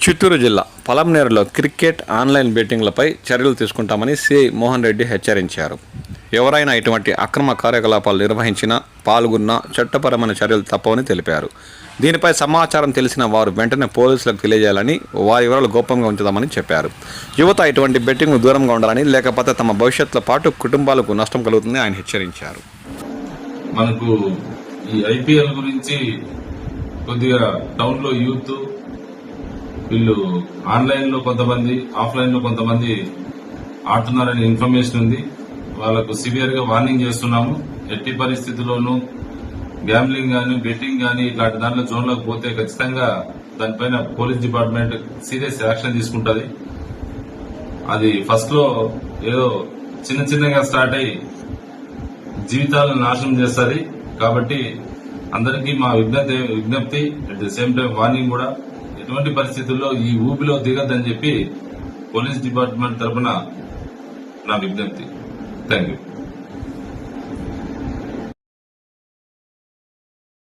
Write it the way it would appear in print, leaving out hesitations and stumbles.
చిత్తూరు జిల్లా పలంనేరులో cricket online బెట్టింగ్లపై చర్యలు తీసుకుంటామని సిఐ మోహన్ రెడ్డి హెచ్చరించారు. ఎవరైనా ఇటువంటి అక్రమ కార్యకలాపాలు నిర్వహించినా పాల్గొన్నా చట్టపరమైన చర్యలు తప్పవని తెలిపారు. దీనిపై సమాచారం తెలిసిన వారు వెంటనే పోలీసులకు తెలియజేయాలని, వారి వివరాలు గోప్యంగా ఉంచుదామని చెప్పారు. యువత ఇటువంటి బెట్టింగ్ దూరంగా ఉండాలని, లేకపోతే తమ భవిష్యత్తుతో పాటు కుటుంబాలకు నష్టం కలుగుతుందని ఆయన హెచ్చరించారు. మనకు ఈ ఐపీఎల్ గురించి కొద్దిగా టౌన్ లో యూత్ వీళ్ళు ఆన్లైన్ లో కొంతమంది, ఆఫ్లైన్ లో కొంతమంది ఆడుతున్నారనే ఇన్ఫర్మేషన్ ఉంది. వాళ్ళకు సివియర్ గా వార్నింగ్ చేస్తున్నాము. ఎట్టి పరిస్థితుల్లోనూ గ్యాంబ్లింగ్ గానీ, బెట్టింగ్ గానీ ఇట్లాంటి దాంట్లో జోన్లోకి పోతే ఖచ్చితంగా దానిపైన పోలీస్ డిపార్ట్మెంట్ సీరియస్ యాక్షన్ తీసుకుంటది. అది ఫస్ట్ లో ఏదో చిన్నగా స్టార్ట్ అయ్యి జీవితాలను నాశనం చేస్తుంది. కాబట్టి అందరికీ మా విజ్ఞప్తి at the same time warning కూడా, ఎటువంటి పరిస్థితుల్లో ఈ ఊపిలో దిగద్దని చెప్పి పోలీస్ డిపార్ట్మెంట్ తరఫున నా విజ్ఞప్తి. Thank you.